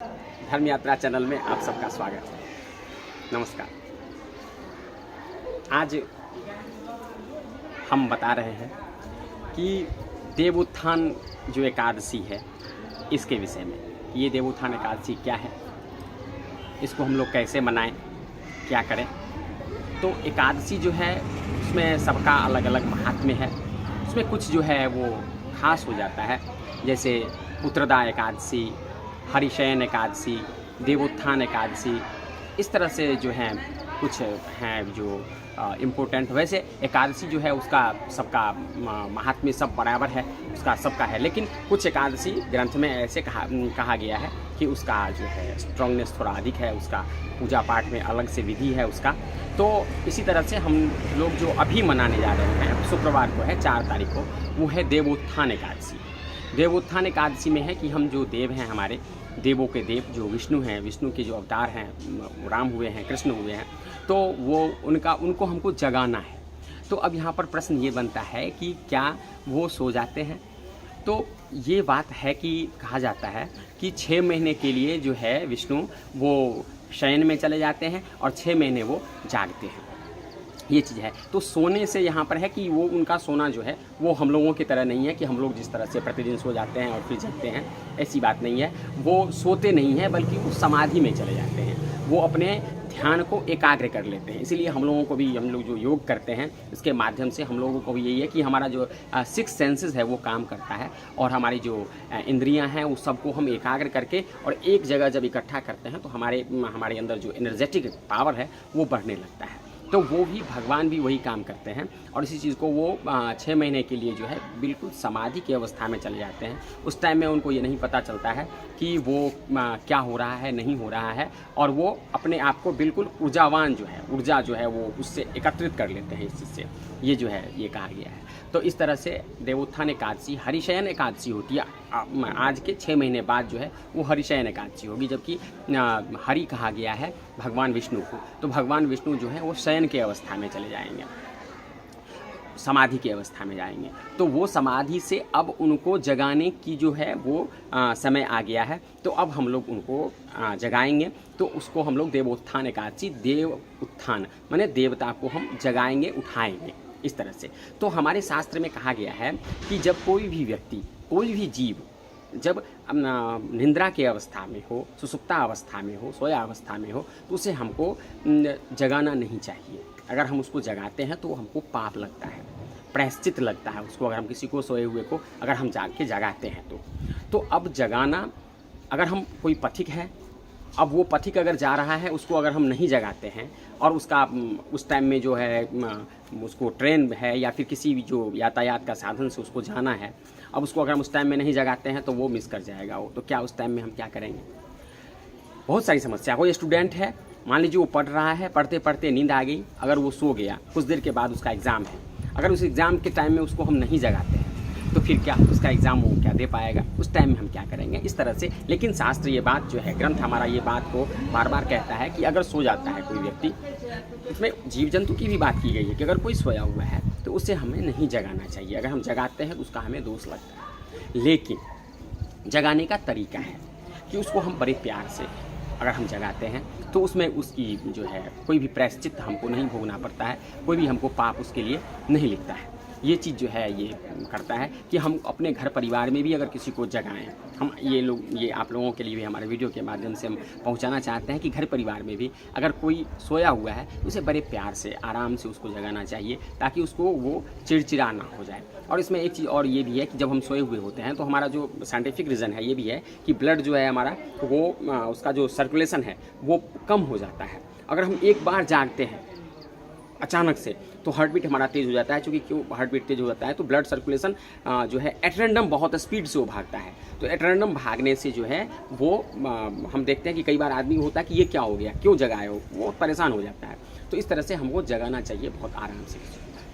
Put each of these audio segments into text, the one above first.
धर्म यात्रा चैनल में आप सबका स्वागत है। नमस्कार। आज हम बता रहे हैं कि देवोत्थान जो एकादशी है इसके विषय में। ये देवोत्थान एकादशी क्या है, इसको हम लोग कैसे मनाएं, क्या करें। तो एकादशी जो है उसमें सबका अलग अलग महात्म्य है। उसमें कुछ जो है वो खास हो जाता है, जैसे पुत्रदा एकादशी, हरिशयन एकादशी, देवोत्थान एकादशी, इस तरह से जो हैं कुछ हैं जो इम्पोर्टेंट। वैसे एकादशी जो है उसका सबका महात्म्य सब बराबर है, उसका सबका है, लेकिन कुछ एकादशी ग्रंथ में ऐसे कहा गया है कि उसका जो है स्ट्रॉन्गनेस थोड़ा अधिक है, उसका पूजा पाठ में अलग से विधि है उसका। तो इसी तरह से हम लोग जो अभी मनाने जा रहे हैं, शुक्रवार को है 4 तारीख को, वो है देवोत्थान एकादशी। देवोत्थान एकादशी में है कि हम जो देव हैं, हमारे देवों के देव जो विष्णु हैं, विष्णु के जो अवतार हैं, राम हुए हैं, कृष्ण हुए हैं, तो वो उनको हमको जगाना है। तो अब यहाँ पर प्रश्न ये बनता है कि क्या वो सो जाते हैं? तो ये बात है कि कहा जाता है कि 6 महीने के लिए जो है विष्णु वो शयन में चले जाते हैं और 6 महीने वो जागते हैं। ये चीज़ है। तो सोने से यहाँ पर है कि वो उनका सोना जो है वो हम लोगों की तरह नहीं है कि हम लोग जिस तरह से प्रतिदिन सो जाते हैं और फिर जगते हैं, ऐसी बात नहीं है। वो सोते नहीं है बल्कि वो समाधि में चले जाते हैं, वो अपने ध्यान को एकाग्र कर लेते हैं। इसीलिए हम लोगों को भी, हम लोग जो योग करते हैं इसके माध्यम से हम लोगों को भी यही है कि हमारा जो 6 सेंसेस है वो काम करता है और हमारी जो इंद्रियां हैं उस सबको हम एकाग्र करके और एक जगह जब इकट्ठा करते हैं तो हमारे अंदर जो एनर्जेटिक पावर है वो बढ़ने लगता है। तो वो भी भगवान भी वही काम करते हैं और इसी चीज़ को वो 6 महीने के लिए जो है बिल्कुल समाधि की अवस्था में चले जाते हैं। उस टाइम में उनको ये नहीं पता चलता है कि वो क्या हो रहा है, नहीं हो रहा है, और वो अपने आप को बिल्कुल ऊर्जावान जो है, ऊर्जा जो है वो उससे एकत्रित कर लेते हैं इस चीज़ से। ये जो है ये कहा गया है। तो इस तरह से देवोत्थान एकादशी हरिशयन एकादशी होती है। आज के 6 महीने बाद जो है वो हरिशयन एकादशी होगी, जबकि हरि कहा गया है भगवान विष्णु को। तो भगवान विष्णु जो है वो शयन की अवस्था में चले जाएंगे, समाधि की अवस्था में जाएंगे। तो वो समाधि से अब उनको जगाने की जो है वो समय आ गया है। तो अब हम लोग उनको जगाएंगे। तो उसको हम लोग देवोत्थान एकादशी, देव उत्थान माने देवता को हम जगाएंगे, उठाएंगे, इस तरह से। तो हमारे शास्त्र में कहा गया है कि जब कोई भी व्यक्ति, कोई भी जीव जब निंद्रा की अवस्था में हो, सुसुप्ता अवस्था में हो, सोया अवस्था में हो, तो उसे हमको जगाना नहीं चाहिए। अगर हम उसको जगाते हैं तो हमको पाप लगता है, प्रायश्चित लगता है उसको। अगर हम किसी को सोए हुए को अगर हम जाग के जगाते हैं तो अब जगाना, अगर हम कोई पथिक है, अब वो पथिक अगर जा रहा है उसको अगर हम नहीं जगाते हैं और उसका उस टाइम में जो है उसको ट्रेन है या फिर किसी भी जो यातायात का साधन से उसको जाना है, अब उसको अगर हम उस टाइम में नहीं जगाते हैं तो वो मिस कर जाएगा वो। तो क्या उस टाइम में हम क्या करेंगे? बहुत सारी समस्या। कोई स्टूडेंट है, मान लीजिए वो पढ़ रहा है, पढ़ते पढ़ते नींद आ गई, अगर वो सो गया, कुछ देर के बाद उसका एग्ज़ाम है, अगर उस एग्ज़ाम के टाइम में उसको हम नहीं जगाते हैं तो फिर क्या उसका एग्ज़ाम वो क्या दे पाएगा? उस टाइम में हम क्या करेंगे? इस तरह से। लेकिन शास्त्र ये बात जो है, ग्रंथ हमारा ये बात को बार बार कहता है कि अगर सो जाता है कोई व्यक्ति, इसमें जीव जंतु की भी बात की गई है कि अगर कोई सोया हुआ है तो उसे हमें नहीं जगाना चाहिए। अगर हम जगाते हैं तो उसका हमें दोष लगता है। लेकिन जगाने का तरीका है कि उसको हम बड़े प्यार से अगर हम जगाते हैं तो उसमें उसकी जो है कोई भी प्रायश्चित हमको नहीं भोगना पड़ता है, कोई भी हमको पाप उसके लिए नहीं लिखता है। ये चीज़ जो है ये करता है कि हम अपने घर परिवार में भी अगर किसी को जगाएं, हम ये आप लोगों के लिए भी हमारे वीडियो के माध्यम से हम पहुंचाना चाहते हैं कि घर परिवार में भी अगर कोई सोया हुआ है तो उसे बड़े प्यार से, आराम से उसको जगाना चाहिए, ताकि उसको वो चिड़चिड़ा ना हो जाए। और इसमें एक चीज़ और ये भी है कि जब हम सोए हुए होते हैं तो हमारा जो साइंटिफिक रीज़न है ये भी है कि ब्लड जो है हमारा वो उसका जो सर्कुलेशन है वो कम हो जाता है। अगर हम एक बार जागते हैं अचानक से तो हार्ट बीट हमारा तेज़ हो जाता है। क्योंकि क्यों हार्ट बीट तेज़ हो जाता है? तो ब्लड सर्कुलेशन जो है एट रैंडम बहुत स्पीड से वो भागता है। तो एट रैंडम भागने से जो है वो हम देखते हैं कि कई बार आदमी होता है कि ये क्या हो गया, क्यों जगाए हो, वो परेशान हो जाता है। तो इस तरह से हमको जगाना चाहिए बहुत आराम से।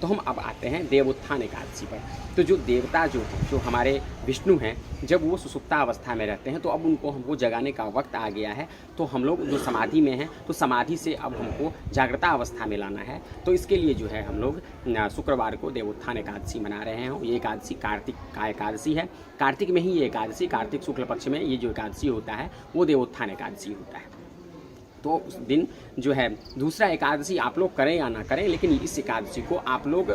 तो हम अब आते हैं देवोत्थान एकादशी पर। तो जो देवता जो हैं, जो हमारे विष्णु हैं, जब वो सुसुप्ता अवस्था में रहते हैं तो अब उनको हमको जगाने का वक्त आ गया है। तो हम लोग जो समाधि में हैं, तो समाधि से अब हमको जागृता अवस्था में लाना है। तो इसके लिए जो है हम लोग शुक्रवार को देवोत्थान एकादशी मना रहे हैं। ये एकादशी कार्तिक का एकादशी है। कार्तिक में ही ये एकादशी, कार्तिक शुक्ल पक्ष में ये जो एकादशी होता है वो देवोत्थान एकादशी होता है। तो उस दिन जो है दूसरा एकादशी आप लोग करें या ना करें, लेकिन इस एकादशी को आप लोग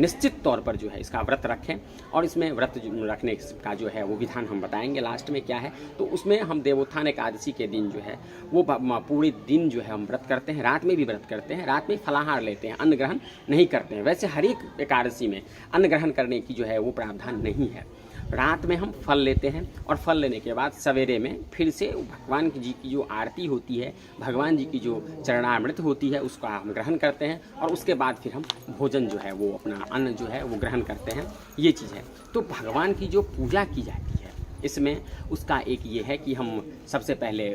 निश्चित तौर पर जो है इसका व्रत रखें। और इसमें व्रत रखने का जो है वो विधान हम बताएंगे लास्ट में क्या है। तो उसमें हम देवोत्थान एकादशी के दिन जो है वो पूरे दिन जो है हम व्रत करते हैं, रात में भी व्रत करते हैं, रात में फलाहार लेते हैं, अन्न ग्रहण नहीं करते हैं। वैसे हर एक एकादशी में अन्न ग्रहण करने की जो है वो प्रावधान नहीं है। रात में हम फल लेते हैं और फल लेने के बाद सवेरे में फिर से भगवान जी की जो आरती होती है, भगवान जी की जो चरणामृत होती है, उसका हम ग्रहण करते हैं। और उसके बाद फिर हम भोजन जो है वो अपना अन्न जो है वो ग्रहण करते हैं। ये चीज़ है। तो भगवान की जो पूजा की जाती है इसमें उसका एक ये है कि हम सबसे पहले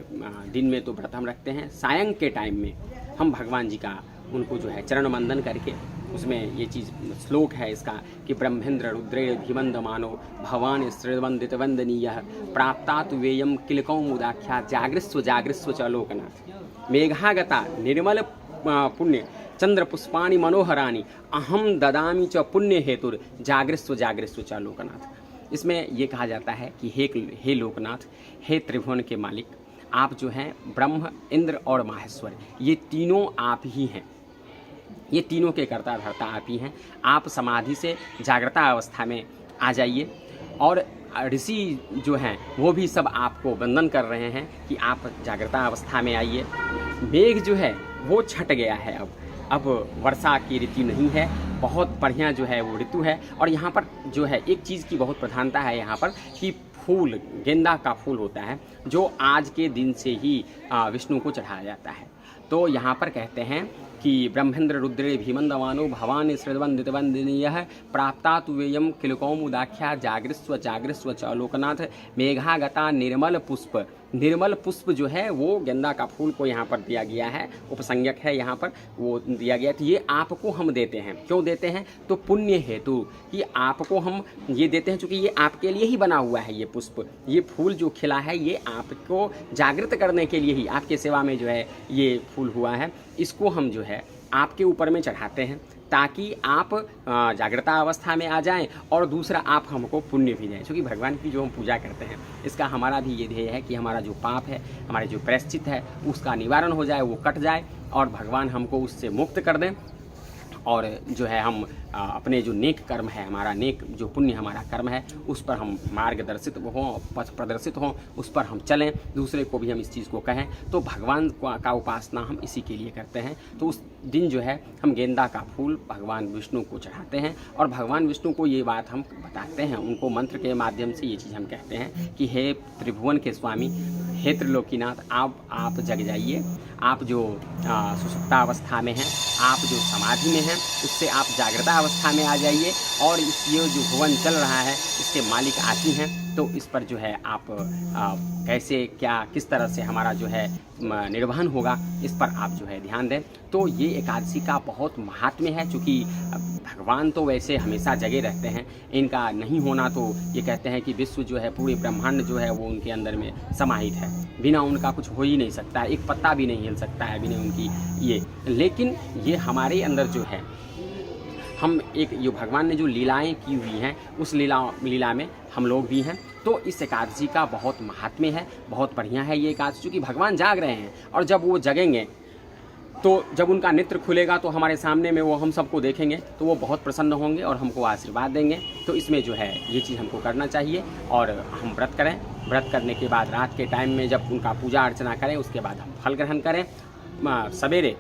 दिन में तो व्रत हम रखते हैं, सायं के टाइम में हम भगवान जी का उनको जो है चरण वंदन करके, उसमें ये चीज़ श्लोक है इसका कि ब्रह्मेंद्र रुद्रेण भिवंदमानो भवान श्रीवंदित वंदनीय प्राप्ता तु वेयम किलकौमुदाख्या जागृस्व जागृस्व च लोकनाथ मेघागता निर्मल पुण्य चंद्र पुष्पाणि मनोहराणि अहम ददामि च पुण्य हेतुर जागृस्व जागृस्व च लोकनाथ। इसमें ये कहा जाता है कि हे लोकनाथ, हे त्रिभुवन के मालिक, आप जो हैं ब्रह्म, इंद्र और माहेश्वर, ये तीनों आप ही हैं। ये तीनों के कर्ता धर्ता आप ही हैं। आप समाधि से जागृता अवस्था में आ जाइए। और ऋषि जो हैं वो भी सब आपको वंदन कर रहे हैं कि आप जागृता अवस्था में आइए। मेघ जो है वो छट गया है, अब वर्षा की ऋतु नहीं है, बहुत बढ़िया जो है वो ऋतु है। और यहाँ पर जो है एक चीज़ की बहुत प्रधानता है यहाँ पर कि फूल, गेंदा का फूल होता है जो आज के दिन से ही विष्णु को चढ़ाया जाता है। तो यहाँ पर कहते हैं कि ब्रह्मेंद्र रुद्रे भीमंदमानो भवान श्रीवंदित वंदनीय प्राप्ता तु वेयम किलकौमुदाख्या जागृस्व जागृस्व च लोकनाथ मेघागता निर्मल पुष्प। निर्मल पुष्प जो है वो गेंदा का फूल को यहाँ पर दिया गया है, उपसंज्ञक है यहाँ पर वो दिया गया। तो ये आपको हम देते हैं। क्यों देते हैं? तो पुण्य हेतु कि आपको हम ये देते हैं, चूँकि ये आपके लिए ही बना हुआ है। ये पुष्प, ये फूल जो खिला है ये आपको जागृत करने के लिए ही, आपके सेवा में जो है ये फूल हुआ है। इसको हम जो है आपके ऊपर में चढ़ाते हैं ताकि आप जागृता अवस्था में आ जाएं और दूसरा आप हमको पुण्य भी दें। क्योंकि भगवान की जो हम पूजा करते हैं इसका हमारा भी ये ध्येय है कि हमारा जो पाप है, हमारे जो प्रायश्चित है उसका निवारण हो जाए, वो कट जाए और भगवान हमको उससे मुक्त कर दें। और जो है हम अपने जो नेक कर्म है, हमारा नेक जो पुण्य हमारा कर्म है उस पर हम मार्गदर्शित हों, पथ प्रदर्शित हों, उस पर हम चलें, दूसरे को भी हम इस चीज़ को कहें। तो भगवान का उपासना हम इसी के लिए करते हैं। तो उस दिन जो है हम गेंदा का फूल भगवान विष्णु को चढ़ाते हैं और भगवान विष्णु को ये बात हम बताते हैं, उनको मंत्र के माध्यम से ये चीज़ हम कहते हैं कि हे त्रिभुवन के स्वामी, हे त्रिलोकीनाथ, आप जग जाइए। आप जो सुसुप्ता अवस्था में हैं, आप जो समाधि में हैं, उससे आप जागृता अवस्था में आ जाइए। और ये जो भुवन चल रहा है इसके मालिक आप ही हैं। तो इस पर जो है आप कैसे क्या किस तरह से हमारा जो है निर्वहन होगा, इस पर आप जो है ध्यान दें। तो ये एकादशी का बहुत महात्म्य है। चूँकि भगवान तो वैसे हमेशा जगे रहते हैं, इनका नहीं होना तो ये कहते हैं कि विश्व जो है, पूरे ब्रह्मांड जो है वो उनके अंदर में समाहित है। बिना उनका कुछ हो ही नहीं सकता, एक पत्ता भी नहीं हिल सकता है बिना उनकी ये। लेकिन ये हमारे अंदर जो है, हम एक जो भगवान ने जो लीलाएं की हुई हैं उस लीला में हम लोग भी हैं। तो इस एकादशी का बहुत महात्म्य है, बहुत बढ़िया है ये एकादशी। क्योंकि भगवान जाग रहे हैं और जब वो जगेंगे तो जब उनका नेत्र खुलेगा तो हमारे सामने में वो हम सबको देखेंगे, तो वो बहुत प्रसन्न होंगे और हमको आशीर्वाद देंगे। तो इसमें जो है ये चीज़ हमको करना चाहिए और हम व्रत करें। व्रत करने के बाद रात के टाइम में जब उनका पूजा अर्चना करें, उसके बाद हम फल ग्रहण करें। सवेरे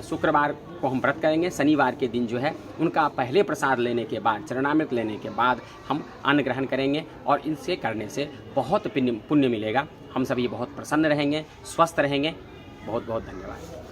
शुक्रवार को हम व्रत करेंगे, शनिवार के दिन जो है उनका पहले प्रसाद लेने के बाद, चरणामृत लेने के बाद हम अन्न ग्रहण करेंगे। और इनसे करने से बहुत पुण्य मिलेगा। हम सभी बहुत प्रसन्न रहेंगे, स्वस्थ रहेंगे। बहुत बहुत धन्यवाद।